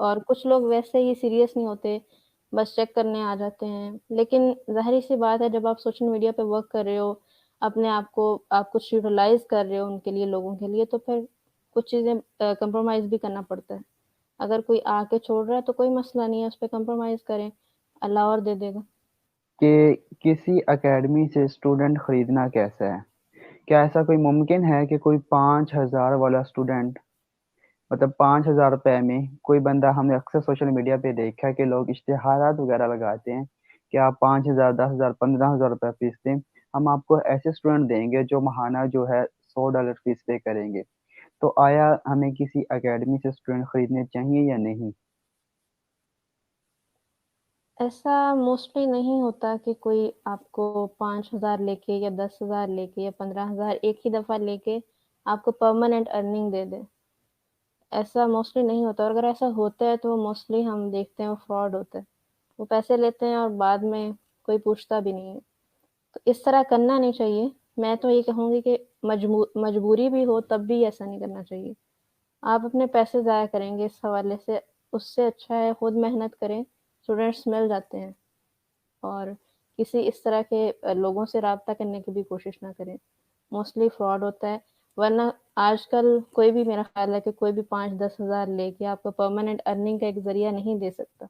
اور کچھ لوگ ویسے ہی سیریس نہیں ہوتے، بس چیک کرنے آ جاتے ہیں. لیکن ظاہر سی بات ہے جب آپ سوشل میڈیا پہ ورک کر رہے ہو، اپنے آپ کچھ یوٹیلائز کر رہے ہو ان کے لیے، لوگوں کے لیے، تو پھر کچھ چیزیں کمپرومائز بھی کرنا پڑتا ہے. اگر کوئی آ کے چھوڑ رہا ہے تو کوئی مسئلہ نہیں ہے، اس پہ کمپرومائز کریں، اللہ اور دے دے گا. کہ کسی اکیڈمی سے اسٹوڈنٹ خریدنا کیسا ہے؟ کیا ایسا کوئی ممکن ہے کہ کوئی 5,000 والا اسٹوڈنٹ، مطلب 5,000 روپے میں کوئی بندہ، ہم نے اکثر سوشل میڈیا پہ دیکھا کہ لوگ اشتہارات وغیرہ لگاتے ہیں کہ آپ 5,000، 10,000، 15,000 روپے فیس دیں، ہم آپ کو ایسے اسٹوڈنٹ دیں گے جو ماہانہ جو ہے $100 فیس پے کریں گے. تو آیا ہمیں کسی اکیڈمی سے اسٹوڈنٹ خریدنے چاہیے یا نہیں؟ ایسا موسٹلی نہیں ہوتا کہ کوئی آپ کو 5,000 لے کے یا 10,000 لے کے یا 15,000 ایک ہی دفعہ لے کے آپ کو پرماننٹ ارننگ دے دے. ایسا موسٹلی نہیں ہوتا، اور اگر ایسا ہوتا ہے تو موسٹلی ہم دیکھتے ہیں وہ فراڈ ہوتا ہے. وہ پیسے لیتے ہیں اور بعد میں کوئی پوچھتا بھی نہیں ہے. تو اس طرح کرنا نہیں چاہیے. میں تو یہ کہوں گی کہ مجبوری بھی ہو تب بھی ایسا نہیں کرنا چاہیے. آپ اپنے پیسے ضائع کریں گے اس حوالے سے، اس سے اچھا ہے خود محنت کریں. اسٹوڈنٹس مل جاتے ہیں، اور کسی اس طرح کے لوگوں سے رابطہ کرنے کی بھی کوشش نہ کریں. موسٹلی فراڈ ہوتا ہے. ورنہ آج کل کوئی بھی، میرا خیال ہے کہ کوئی بھی 5-10 ہزار لے کے آپ کو پرماننٹ ارننگ کا ایک ذریعہ نہیں دے سکتا.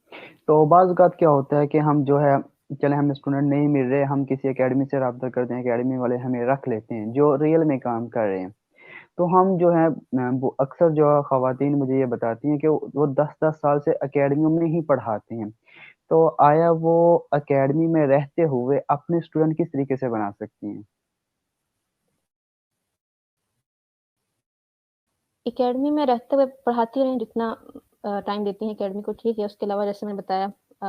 تو بعض اوقات کیا ہوتا ہے کہ ہم جو ہے، چلے ہمیں اسٹوڈنٹ نہیں مل رہے، ہم کسی اکیڈمی سے رابطہ کرتے ہیں، اکیڈمی والے ہمیں رکھ لیتے ہیں جو ریئل میں کام کر رہے ہیں. تو ہم جو ہے وہ اکثر جو ہے خواتین مجھے یہ بتاتی ہیں کہ وہ 10-10 سال سے اکیڈمیوں میں ہی پڑھاتے ہیں. تو آیا وہ اکیڈمی میں رہتے ہوئے اپنے اسٹوڈنٹ کس طریقے سے بنا سکتی ہیں؟ اکیڈمی میں رہتے ہوئے پڑھاتی رہیں، جتنا ٹائم دیتی ہیں اکیڈمی کو، ٹھیک ہے. اس کے علاوہ جیسے میں نے بتایا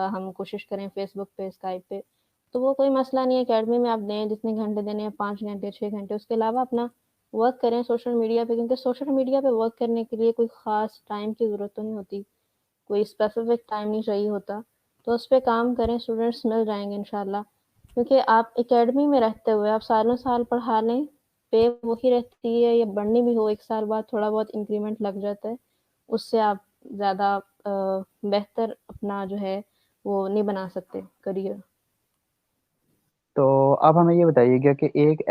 ہم کوشش کریں فیس بک پہ، اسکائپ پہ، تو وہ کوئی مسئلہ نہیں ہے. اکیڈمی میں آپ دیں جتنے گھنٹے دینے ہیں، 5 گھنٹے، 6 گھنٹے. اس کے علاوہ اپنا ورک کریں سوشل میڈیا پہ، کیونکہ سوشل میڈیا پہ ورک کرنے کے لیے کوئی خاص ٹائم کی ضرورت تو نہیں ہوتی، کوئی اسپیسیفک ٹائم نہیں چاہیے ہوتا. تو اس پہ کام کریں، اسٹوڈنٹس مل جائیں گے انشاءاللہ. کیونکہ آپ اکیڈمی میں رہتے ہوئے آپ سالوں سال پڑھا لیں، پے وہی رہتی ہے، یا بڑھنی بھی ہو، 1 سال بعد تھوڑا بہت انکریمنٹ لگ جاتا ہے. اس سے آپ زیادہ بہتر اپنا جو ہے وہ نہیں بنا سکتے کریئر. تو آپ ہمیں یہ بتائیے گا کہ ایک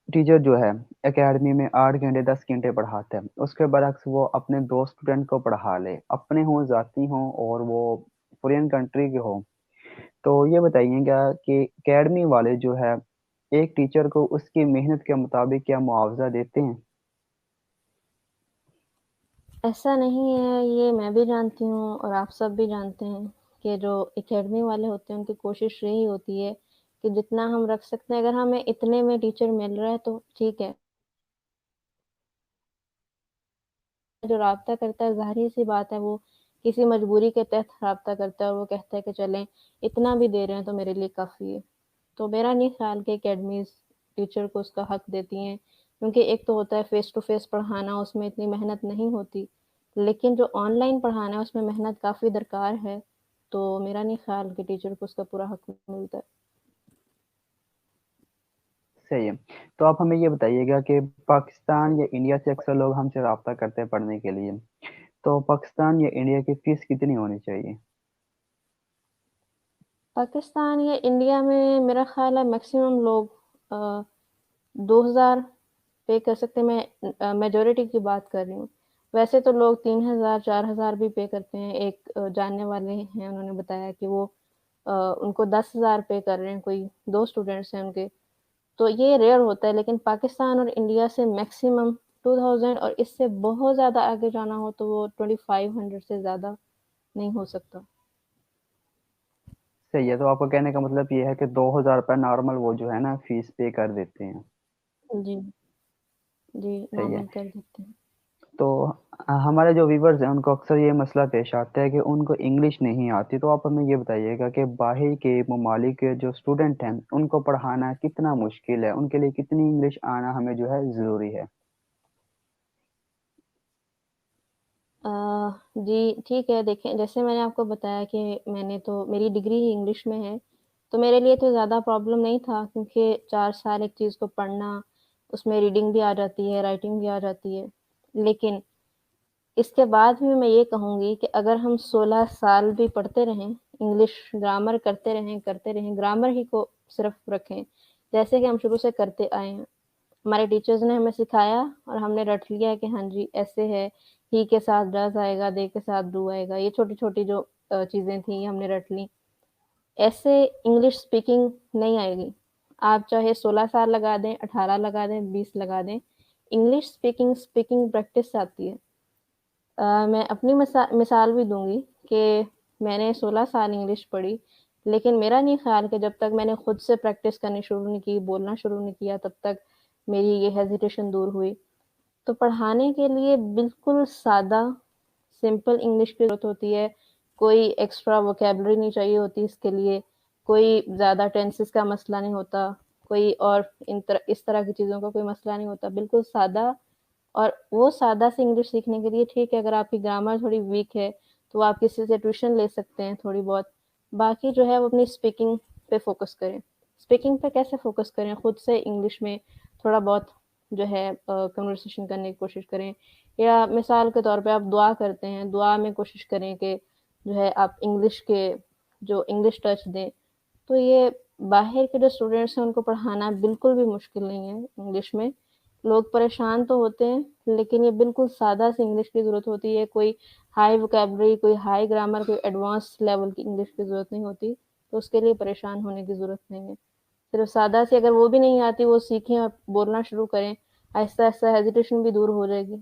ٹیچر جو ہے اکیڈمی میں 8 گھنٹے 10 گھنٹے پڑھاتے ہیں، اس کے برعکس وہ اپنے دو اسٹوڈنٹ کو پڑھا لے، اپنے ہوں، ذاتی ہوں، اور وہ فورین کنٹری کے ہوں، تو یہ بتائیے گا کہ اکیڈمی والے جو ہے ایک ٹیچر کو اس کی محنت کے مطابق کیا معاوضہ دیتے ہیں؟ ایسا نہیں ہے، یہ میں بھی جانتی ہوں اور آپ سب بھی جانتے ہیں کہ جو اکیڈمی والے ہوتے ہیں ان کی کوشش یہی ہوتی ہے کہ جتنا ہم رکھ سکتے ہیں، اگر ہمیں اتنے میں ٹیچر مل رہا ہے تو ٹھیک ہے. جو رابطہ کرتا ہے، ظاہر سی بات ہے وہ کسی مجبوری کے تحت رابطہ کرتا ہے، اور وہ کہتا ہے کہ چلیں اتنا بھی دے رہے ہیں تو میرے لیے کافی ہے. تو میرا نہیں خیال کہ اکیڈمیز ٹیچر کو اس کا حق دیتی ہیں، کیونکہ ایک تو ہوتا ہے فیس ٹو فیس پڑھانا، اس میں اتنی محنت نہیں ہوتی. لیکن جو آن لائن پڑھانا ہے اس میں محنت کافی درکار ہے. تو میرا نہیں خیال کہ ٹیچر کو اس کا پورا حق ملتا ہے. صحیح ہے. تو آپ ہمیں یہ بتائیے گا کہ پاکستان یا انڈیا سے اکثر لوگ ہم سے رابطہ کرتے ہیں پڑھنے کے لیے، تو پاکستان یا انڈیا کی فیس کتنی ہونی چاہیے؟ پاکستان یا انڈیا میں میرا خیال ہے میکسیمم لوگ 2,000 پے کر سکتے ہیں. میں میجورٹی کی بات کر رہی ہوں. ویسے تو لوگ 3,000 4,000 بھی پے کرتے ہیں. ایک جاننے والے ہیں، انہوں نے بتایا کہ وہ ان کو 10,000 پے کر رہے ہیں، کوئی 2 اسٹوڈنٹس ہیں ان کے. تو یہ ریئر ہوتا ہے، لیکن پاکستان اور انڈیا سے میکسیمم 2,000، اور اس سے بہت زیادہ آگے جانا ہو تو وہ 2,500 سے زیادہ نہیں ہو سکتا. صحیح ہے. تو آپ کا کہنے کا مطلب یہ ہے کہ 2,000 روپے نارمل وہ جو ہے نا فیس پے کر دیتے ہیں. جی جی، صحیح ہے. نارمل کر دیتے ہیں. تو ہمارے جو ویورز ہیں ان کو اکثر یہ مسئلہ پیش آتا ہے کہ ان کو انگلش نہیں آتی. تو آپ ہمیں یہ بتائیے گا کہ باہر کے ممالک کے جو اسٹوڈنٹ ہیں ان کو پڑھانا کتنا مشکل ہے، ان کے لیے کتنی انگلش آنا ہمیں جو ہے ضروری ہے؟ جی ٹھیک ہے. دیکھیں، جیسے میں نے آپ کو بتایا کہ میں نے تو میری ڈگری ہی انگلش میں ہے، تو میرے لیے تو زیادہ پرابلم نہیں تھا، کیونکہ 4 سال ایک چیز کو پڑھنا، اس میں ریڈنگ بھی آ جاتی ہے، رائٹنگ بھی آ جاتی ہے. لیکن اس کے بعد بھی میں یہ کہوں گی کہ اگر ہم 16 سال بھی پڑھتے رہیں، انگلش گرامر کرتے رہیں، گرامر ہی کو صرف رکھیں جیسے کہ ہم شروع سے کرتے آئے ہیں. ہمارے ٹیچرز نے ہمیں سکھایا اور ہم نے رٹ لیا کہ ہاں جی ایسے ہے، ہی کے ساتھ ڈز آئے گا، دے کے ساتھ ڈو آئے گا. یہ چھوٹی چھوٹی جو چیزیں تھیں یہ ہم نے رٹ لیں. ایسے انگلش اسپیکنگ نہیں آئے گی. آپ چاہے 16 سال لگا دیں، 18 لگا دیں، 20 لگا دیں، انگلش اسپیکنگ پریکٹس آتی ہے. میں اپنی مثال بھی دوں گی کہ میں نے 16 سال انگلش پڑھی، لیکن میرا نہیں خیال کہ جب تک میں نے خود سے پریکٹس کرنی شروع نہیں کی، بولنا شروع نہیں کیا، تب تک میری یہ ہیزیٹیشن دور ہوئی. تو پڑھانے کے لیے بالکل سادہ سمپل انگلش کی ضرورت ہوتی ہے. کوئی ایکسٹرا ووکیبلری نہیں چاہیے ہوتی اس کے لیے، کوئی زیادہ ٹینسز کا مسئلہ نہیں ہوتا، کوئی اور اس طرح کی چیزوں کا کوئی مسئلہ نہیں ہوتا. بالکل سادہ. اور وہ سادہ سے انگلش سیکھنے کے لیے ٹھیک ہے اگر آپ کی گرامر تھوڑی ویک ہے تو آپ کسی سے ٹیوشن لے سکتے ہیں تھوڑی بہت. باقی جو ہے وہ اپنی اسپیکنگ پہ فوکس کریں. اسپیکنگ پہ کیسے فوکس کریں؟ خود سے انگلش میں تھوڑا بہت جو ہے کنورسیشن کرنے کی کوشش کریں. یا مثال کے طور پہ آپ دعا کرتے ہیں، دعا میں کوشش کریں کہ جو ہے آپ انگلش کے جو انگلش ٹچ دیں. تو یہ باہر کے جو اسٹوڈینٹس ہیں ان کو پڑھانا بالکل بھی مشکل نہیں ہے. انگلش میں لوگ پریشان تو ہوتے ہیں لیکن یہ بالکل سادہ سی انگلش کی ضرورت ہوتی ہے. کوئی ہائی ووکیبلری، کوئی ہائی گرامر، کوئی ایڈوانس لیول کی انگلش کی ضرورت نہیں ہوتی. تو اس کے لیے پریشان ہونے کی ضرورت نہیں ہے. صرف سادہ سی اگر وہ بھی نہیں آتی وہ سیکھیں اور بولنا شروع کریں، آہستہ آہستہ ہیزیٹیشن بھی دور ہو جائے گی.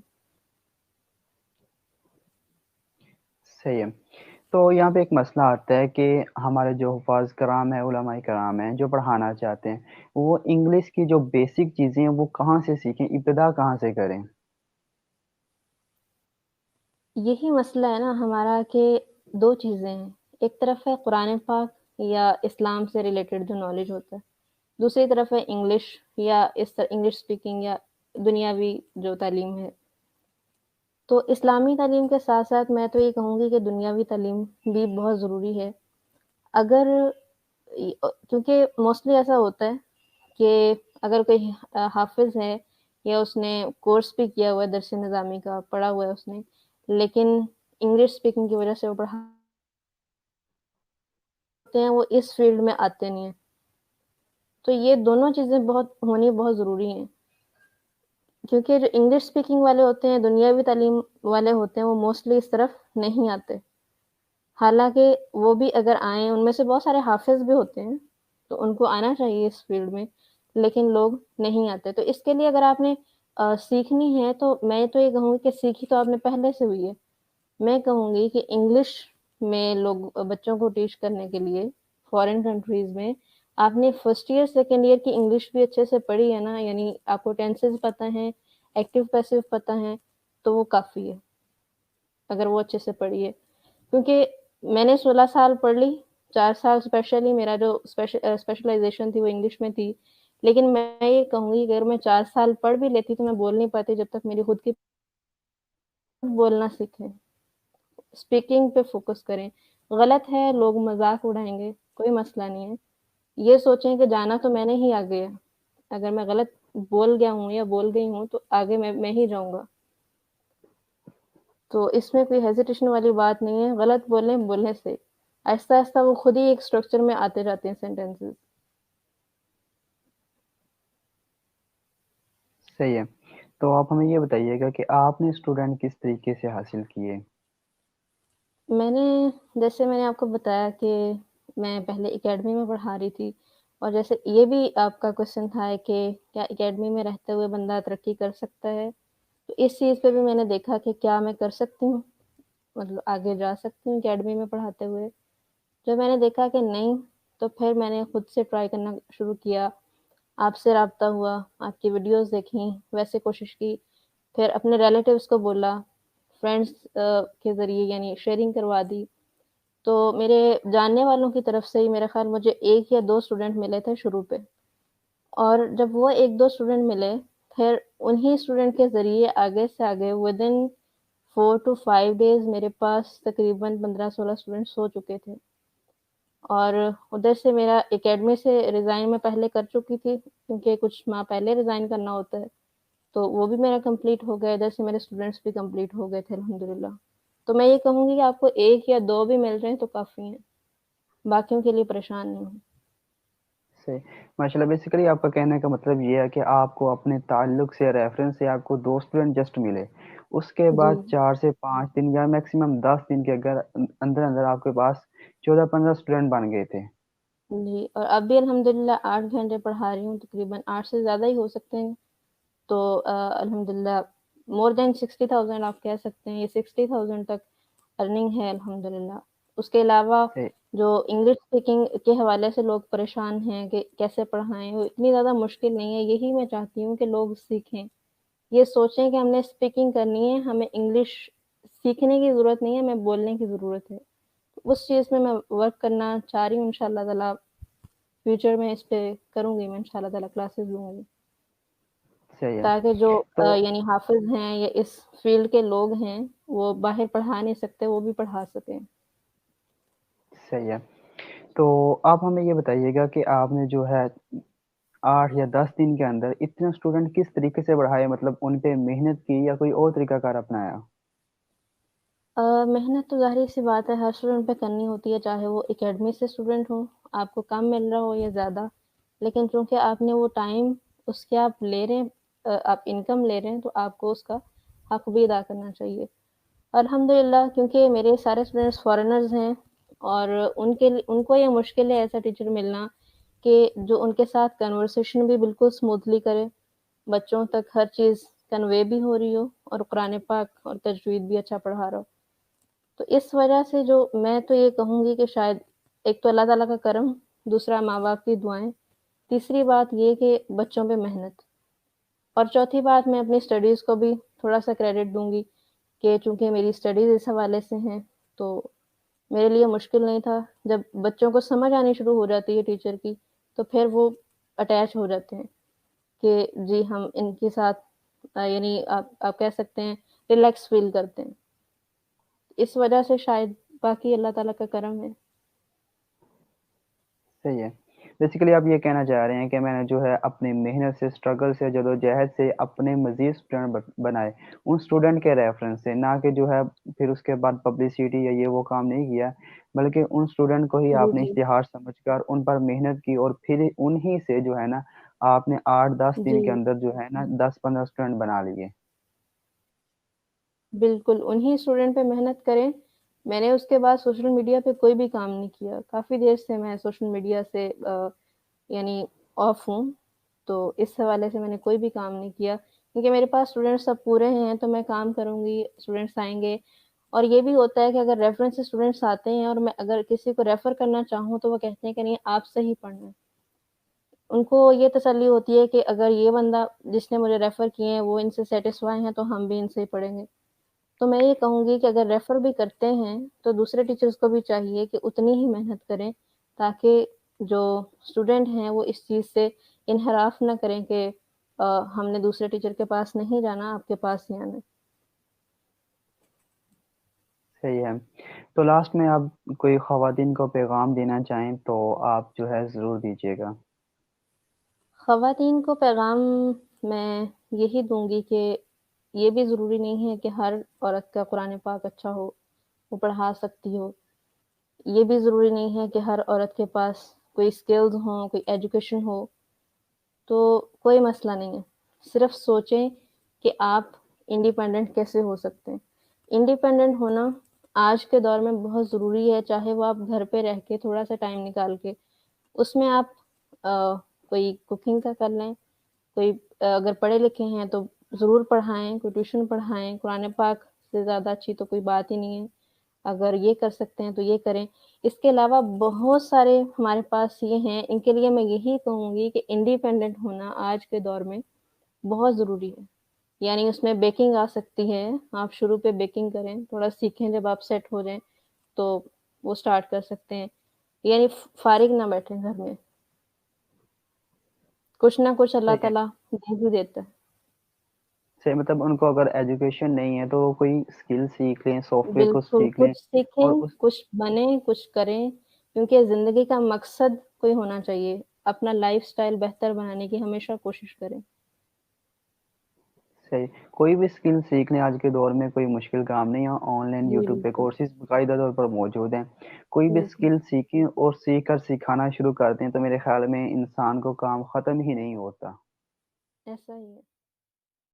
صحیح ہے. تو یہاں پہ ایک مسئلہ آتا ہے کہ ہمارے جو حفاظ کرام ہیں، علماء کرام ہیں جو پڑھانا چاہتے ہیں، وہ انگلش کی جو بیسک چیزیں ہیں وہ کہاں سے سیکھیں، ابتدا کہاں سے کریں؟ یہی مسئلہ ہے نا ہمارا کہ دو چیزیں ہیں. ایک طرف ہے قرآن پاک یا اسلام سے ریلیٹڈ جو نالج ہوتا ہے، دوسری طرف ہے انگلش یا انگلش اسپیکنگ یا دنیاوی جو تعلیم ہے. تو اسلامی تعلیم کے ساتھ ساتھ میں تو یہ کہوں گی کہ دنیاوی تعلیم بھی بہت ضروری ہے. اگر کیونکہ موسٹلی ایسا ہوتا ہے کہ اگر کوئی حافظ ہے یا اس نے کورس بھی کیا ہوا ہے درس نظامی کا، پڑھا ہوا ہے اس نے، لیکن انگلش اسپیکنگ کی وجہ سے وہ پڑھاتے ہیں وہ اس فیلڈ میں آتے نہیں ہیں. تو یہ دونوں چیزیں ہونی بہت ضروری ہیں. کیونکہ جو انگلش اسپیکنگ والے ہوتے ہیں، دنیاوی تعلیم والے ہوتے ہیں، وہ موسٹلی اس طرف نہیں آتے. حالانکہ وہ بھی اگر آئیں، ان میں سے بہت سارے حافظ بھی ہوتے ہیں تو ان کو آنا چاہیے اس فیلڈ میں، لیکن لوگ نہیں آتے. تو اس کے لیے اگر آپ نے سیکھنی ہے تو میں تو یہ کہوں گی کہ سیکھی تو آپ نے پہلے سے ہوئی ہے. میں کہوں گی کہ انگلش میں لوگ بچوں کو ٹیچ کرنے کے لیے فارن کنٹریز میں آپ نے فرسٹ ایئر سیکنڈ ایئر کی انگلش بھی اچھے سے پڑھی ہے نا، یعنی آپ کو ٹینسز پتہ ہیں، ایکٹیو پیسو پتہ ہیں، تو وہ کافی ہے اگر وہ اچھے سے پڑھی ہے. کیونکہ میں نے 16 سال پڑھ لی، 4 سال اسپیشلی میرا جو اسپیشلائزیشن تھی وہ انگلش میں تھی. لیکن میں یہ کہوں گی کہ اگر میں 4 سال پڑھ بھی لیتی تو میں بول نہیں پاتی جب تک میری خود کی بولنا سیکھیں. اسپیکنگ پہ فوکس کریں. غلط ہے، لوگ مذاق اڑائیں گے، کوئی مسئلہ نہیں ہے. یہ سوچیں کہ جانا تو میں نے ہی آگے ہے، اگر میں غلط بول گیا ہوں یا بول گئی ہوں تو آگے میں ہی جاؤں گا. تو اس میں کوئی ہیزیٹیشن والی بات نہیں ہے. غلط بولنے سے آہستہ آہستہ وہ خود ہی ایک اسٹرکچر میں آتے جاتے ہیں سینٹینسز. صحیح ہے. تو آپ ہمیں یہ بتائیے گا کہ آپ نے اسٹوڈنٹ کس طریقے سے حاصل کیے؟ میں نے جیسے میں نے آپ کو بتایا کہ میں پہلے اکیڈمی میں پڑھا رہی تھی، اور جیسے یہ بھی آپ کا کوشچن تھا کہ کیا اکیڈمی میں رہتے ہوئے بندہ ترقی کر سکتا ہے، تو اس چیز پہ بھی میں نے دیکھا کہ کیا میں کر سکتی ہوں، مطلب آگے جا سکتی ہوں اکیڈمی میں پڑھاتے ہوئے. جب میں نے دیکھا کہ نہیں، تو پھر میں نے خود سے ٹرائی کرنا شروع کیا. آپ سے رابطہ ہوا، آپ کی ویڈیوز دیکھیں، ویسے کوشش کی. پھر اپنے ریلیٹیوز کو بولا، فرینڈس کے ذریعے یعنی شیئرنگ کروا دی. تو میرے جاننے والوں کی طرف سے ہی میرا خیال مجھے 1 یا 2 اسٹوڈنٹ ملے تھے شروع پہ. اور جب وہ 1-2 اسٹوڈنٹ ملے، پھر انہی اسٹوڈنٹ کے ذریعے آگے سے آگے ودن 4 to 5 days میرے پاس تقریباً 15-16 اسٹوڈنٹس ہو چکے تھے. اور ادھر سے میرا اکیڈمی سے ریزائن میں پہلے کر چکی تھی کیونکہ کچھ ماہ پہلے ریزائن کرنا ہوتا ہے. تو وہ بھی میرا کمپلیٹ ہو گیا، ادھر سے میرے اسٹوڈنٹس بھی کمپلیٹ ہو گئے تھے الحمدللہ. تو میں یہ کہوں گی کہ آپ کو 1 یا 2 بھی مل رہے ہیں تو کافی ہیں، باقیوں کے لیے پریشان نہیں ہوں. صحیح. ماشاء اللہ، بیسیکلی آپ کا کہنے کا مطلب یہ ہے کہ آپ کو اپنے تعلق سے ریفرنس سے آپ کو 2 اسٹوڈنٹ جسٹ ملے، اس کے جی بعد 4 سے 5 دن یا میکسیمم 10 دن کے اندر اندر آپ کے پاس 14-15 اسٹوڈنٹ بن گئے تھے. جی، اور اب بھی الحمدللہ 8 گھنٹے پڑھا رہی ہوں، تقریباً 8 سے زیادہ ہی ہو سکتے ہیں. تو الحمدللہ مور دین 60,000 آپ کہہ سکتے ہیں، یہ 60,000 تک ارننگ ہے الحمدللہ. اس کے علاوہ صحیح. جو انگلش اسپیکنگ کے حوالے سے لوگ پریشان ہیں کہ کیسے پڑھائیں، وہ اتنی زیادہ مشکل نہیں ہے. یہی میں چاہتی ہوں کہ لوگ سیکھیں، یہ سوچیں کہ ہم نے اسپیکنگ کرنی ہے، ہمیں انگلش سیکھنے کی ضرورت نہیں ہے، ہمیں بولنے کی ضرورت ہے. اس چیز میں ورک کرنا چاہ رہی ہوں ان شاء اللہ تعالیٰ. فیوچر میں اس پہ کروں گی، میں ان شاء اللہ تعالیٰ کلاسز لوں گی صحیح ہے. تاکہ جو تو یعنی حافظ ہیں یا اس فیلڈ کے لوگ ہیں وہ باہر پڑھا نہیں سکتے، وہ بھی پڑھا سکیں. صحیح ہے. تو آپ ہمیں یہ بتائیے گا کہ آپ نے جو ہے 8 یا 10 دن کے اندر اتنے اسٹوڈنٹ کس طریقے سے بڑھائے، مطلب ان پہ محنت کی یا کوئی اور طریقہ کار اپنایا؟ محنت تو ظاہر سی بات ہے ہر اسٹوڈنٹ پہ کرنی ہوتی ہے، چاہے وہ اکیڈمی سے اسٹوڈنٹ ہو، آپ کو کم مل رہا ہو یا زیادہ. لیکن چونکہ آپ نے وہ ٹائم اس کے آپ لے رہے ہیں، آپ انکم لے رہے ہیں، تو آپ کو اس کا حق بھی ادا کرنا چاہیے. الحمدللہ کیونکہ میرے سارے اسٹوڈنٹس فارنرز ہیں، اور ان کو یہ مشکل ہے ایسا ٹیچر ملنا کہ جو ان کے ساتھ کنورسیشن بھی بالکل اسموتھلی کرے، بچوں تک ہر چیز کنوے بھی ہو رہی ہو، اور قرآن پاک اور تجوید بھی اچھا پڑھا رہا ہو. تو اس وجہ سے جو میں تو یہ کہوں گی کہ شاید ایک تو اللہ تعالیٰ کا کرم، دوسرا ماں باپ کی دعائیں، تیسری بات یہ کہ بچوں پہ محنت، اور چوتھی بات میں اپنی اسٹڈیز کو بھی تھوڑا سا کریڈٹ دوں گی کہ چونکہ میری اسٹڈیز اس حوالے سے ہیں تو میرے لیے مشکل نہیں تھا. جب بچوں کو سمجھ آنی شروع ہو جاتی ہے ٹیچر کی، تو پھر وہ اٹیچ ہو جاتے ہیں کہ جی ہم ان کے ساتھ یعنی آپ کہہ سکتے ہیں ریلیکس فیل کرتے ہیں. اس وجہ سے شاید، باقی اللہ تعالیٰ کا کرم ہے. صحیح ہے. بیسیکلی آپ یہ کہنا چاہ رہے ہیں کہ میں نے جو ہے اپنی محنت سے، اسٹرگل سے، جدوجہد سے اپنے مزید اسٹوڈنٹ بنائے، ان اسٹوڈنٹ کے ریفرنس سے، نہ کہ جو ہے پھر اس کے بعد پبلسٹی یا یہ وہ کام نہیں کیا، بلکہ ان اسٹوڈنٹ کو ہی جی آپ نے جی اشتہار سمجھ کر ان پر محنت کی، اور پھر انہی سے جو ہے نا آپ نے 8-10 دن کے جی اندر جو ہے نا 10-15 اسٹوڈنٹ بنا لیے. بالکل انہی اسٹوڈنٹ پہ محنت کریں. میں نے اس کے بعد سوشل میڈیا پہ کوئی بھی کام نہیں کیا، کافی دیر سے میں سوشل میڈیا سے یعنی آف ہوں. تو اس حوالے سے میں نے کوئی بھی کام نہیں کیا، کیونکہ میرے پاس اسٹوڈنٹس سب پورے ہیں تو میں کام کروں گی، اسٹوڈنٹس آئیں گے. اور یہ بھی ہوتا ہے کہ اگر ریفرنس سے اسٹوڈنٹس آتے ہیں اور میں اگر کسی کو ریفر کرنا چاہوں تو وہ کہتے ہیں کہ نہیں آپ سے ہی پڑھنا ہے. ان کو یہ تسلی ہوتی ہے کہ اگر یہ بندہ جس نے مجھے ریفر کیے ہیں وہ ان سے سیٹسفائی ہیں تو ہم بھی ان سے ہی پڑھیں گے. تو میں یہ کہوں گی کہ اگر ریفر بھی کرتے ہیں تو دوسرے ٹیچرز کو بھی چاہیے کہ اتنی ہی محنت کریں، تاکہ جو اسٹوڈنٹ ہیں وہ اس چیز سے انحراف نہ کریں کہ ہم نے دوسرے ٹیچر کے پاس نہیں جانا، آپ کے پاس ہی آنا ہے. صحیح ہے. تو لاسٹ میں آپ کوئی خواتین کو پیغام دینا چاہیں تو آپ جو ہے ضرور دیجیے گا. خواتین کو پیغام میں یہی دوں گی کہ یہ بھی ضروری نہیں ہے کہ ہر عورت کا قرآن پاک اچھا ہو، وہ پڑھا سکتی ہو. یہ بھی ضروری نہیں ہے کہ ہر عورت کے پاس کوئی اسکلز ہوں، کوئی ایجوکیشن ہو. تو کوئی مسئلہ نہیں ہے، صرف سوچیں کہ آپ انڈیپینڈنٹ کیسے ہو سکتے ہیں. انڈیپینڈنٹ ہونا آج کے دور میں بہت ضروری ہے، چاہے وہ آپ گھر پہ رہ کے تھوڑا سا ٹائم نکال کے اس میں آپ کوئی کوکنگ کا کر لیں، کوئی اگر پڑھے لکھے ہیں تو ضرور پڑھائیں، کوئی ٹیوشن پڑھائیں. قرآن پاک سے زیادہ اچھی تو کوئی بات ہی نہیں ہے. اگر یہ کر سکتے ہیں تو یہ کریں. اس کے علاوہ بہت سارے ہمارے پاس یہ ہیں، ان کے لیے میں یہی کہوں گی کہ انڈیپینڈنٹ ہونا آج کے دور میں بہت ضروری ہے. یعنی اس میں بیکنگ آ سکتی ہے، آپ شروع پہ بیکنگ کریں، تھوڑا سیکھیں، جب آپ سیٹ ہو جائیں تو وہ سٹارٹ کر سکتے ہیں. یعنی فارغ نہ بیٹھیں گھر میں، کچھ نہ کچھ اللہ صحیح ہے. تعالیٰ دے ہی دیتا ہے. صحیح، مطلب ان کو اگر ایجوکیشن نہیں ہے تو وہ کوئی اسکل سیکھ لیں، سافٹ ویئر کو بالکل سیکھ لیں، کچھ سیکھیں، اور اس کچھ بنیں، کچھ کریں، کیونکہ زندگی کا مقصد کوئی ہونا چاہیے. اپنا لائف سٹائل بہتر بنانے کی ہمیشہ کوشش کریں. صحیح، کوئی بھی اسکل سیکھ لیں، آج کے دور میں کوئی مشکل کام نہیں ہے، آن لائن جی یوٹیوب پہ بالکل، کورسز باقاعدہ طور پر موجود ہیں، کوئی بھی بالکل، اسکل سیکھیں اور سیکھ کر سکھانا شروع کر دیں تو میرے خیال میں انسان کو کام ختم ہی نہیں ہوتا۔ ایسا ہی ہے۔